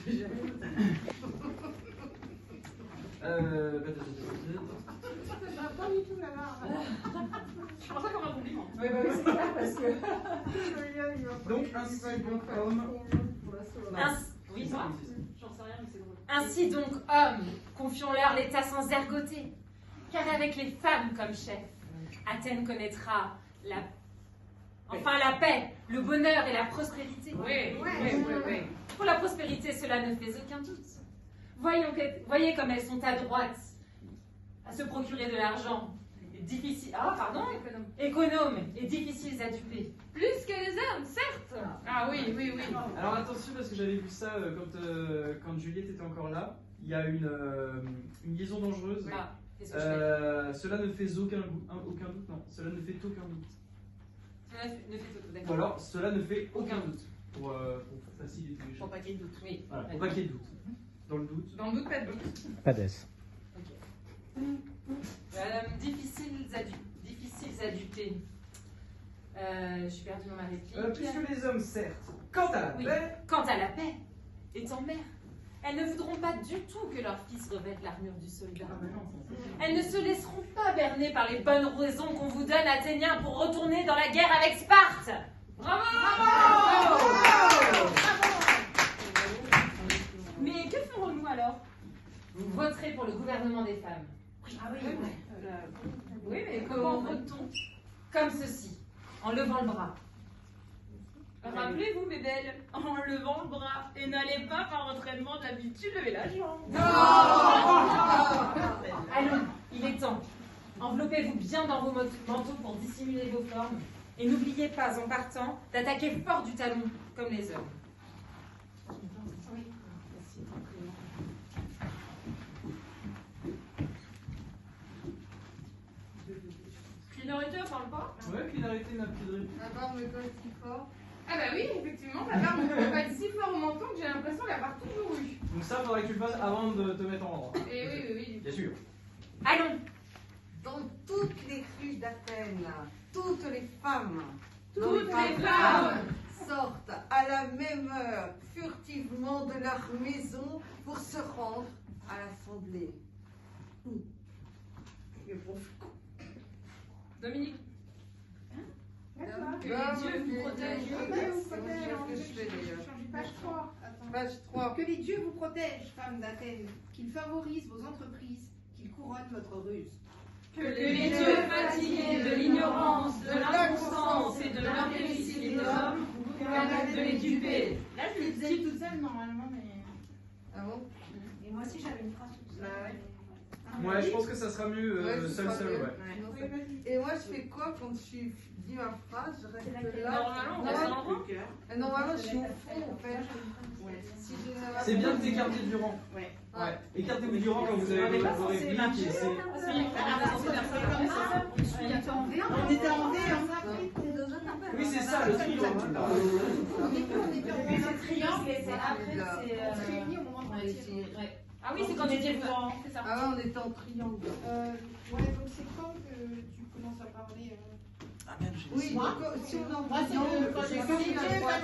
Pas du tout là-bas. Je prends ça comme un compliment. Oui, bah oui, c'est clair parce que. Donc, ainsi donc, homme. Oui, toi? J'en sais rien, mais c'est drôle. Ainsi donc, hommes, confions-leur l'État sans ergoter. Car avec les femmes comme chef, Athènes connaîtra la paix, le bonheur et la prospérité. Oui. Pour la prospérité, cela ne fait aucun doute. Voyez comme elles sont adroites à se procurer de l'argent. Économes et difficiles à duper. Plus que les hommes, certes. Ah oui. Alors attention, parce que j'avais vu ça quand Juliette était encore là. Il y a une liaison dangereuse. Ah, qu'est-ce que je fais? Cela ne fait aucun doute, non. Cela ne fait aucun doute. Cela ne fait aucun doute. Ou alors, cela ne fait aucun doute. Pour faciliter les choses. Pour pas qu'il y ait de doute. Oui. Voilà, pour pas qu'il y ait de doute. Dans le doute. Dans le doute, pas de doute. Pas d'ess. Difficiles à duper. Je suis perdue dans ma réplique. Puisque les hommes, certes, quant à la paix. Quant à la paix, étant mère, elles ne voudront pas du tout que leurs fils revêtent l'armure du soldat. Elles ne se laisseront pas berner par les bonnes raisons qu'on vous donne, Athéniens, pour retourner dans la guerre avec Sparte. Bravo! Mais que ferons-nous alors? Vous voterez pour le gouvernement des femmes. Ah oui. Oui, mais comment vote-t-on? Comme ceci, en levant le bras. Rappelez-vous, mes belles, en levant le bras, et n'allez pas par entraînement d'habitude lever la jambe. Allons, il est temps. Enveloppez-vous bien dans vos manteaux pour dissimuler vos formes, et n'oubliez pas, en partant, d'attaquer fort du talon, comme les hommes. Clinarité, on parle pas? Ouais, Clinarité n'a plus de rythme. La barbe me colle si fort. Ah bah oui, effectivement, ta barbe me pas si fort au menton que j'ai l'impression d'avoir toujours eu. Donc ça, faudrait que tu le fasses avant de te mettre en ordre. Et oui. Bien sûr. Allons! Dans toutes les rues d'Athènes, toutes les femmes, sortent à la même heure, furtivement de leur maison pour se rendre à l'assemblée. Dominique? Que les dieux vous protègent. Que je fais d'ailleurs. Page 3. Attends. Page 3. Que les dieux vous protègent, femmes d'Athènes, qu'ils favorisent vos entreprises, qu'ils couronnent votre ruse. Que les dieux fatigués de l'ignorance, de l'inconstance et de l'imbécilité d'hommes vous permettent de les duper. Là, je le faisais toute seule normalement, mais. Ah bon? Et moi aussi, j'avais une phrase toute seule. Ouais, je pense que ça sera mieux seul, ouais. Et moi, je fais quoi quand je dis ma phrase? Je reste là. Normalement, je suis au fond, en fait. Si C'est bien de t'écarter du rang. Ouais. Écartez-vous du rang quand vous avez vos répliques. On était en D, Oui, c'est ça, le triangle. C'est triangle et c'est après, c'est. On se réunit au moment de partir. Ah oui, c'est quand les dieux vous c'est ça. Ah ouais, on était en triangle. Ouais, donc c'est quand que tu commences à parler Ah merde, Oui, donc, si on en Moi, c'est quand j'ai fini la fois.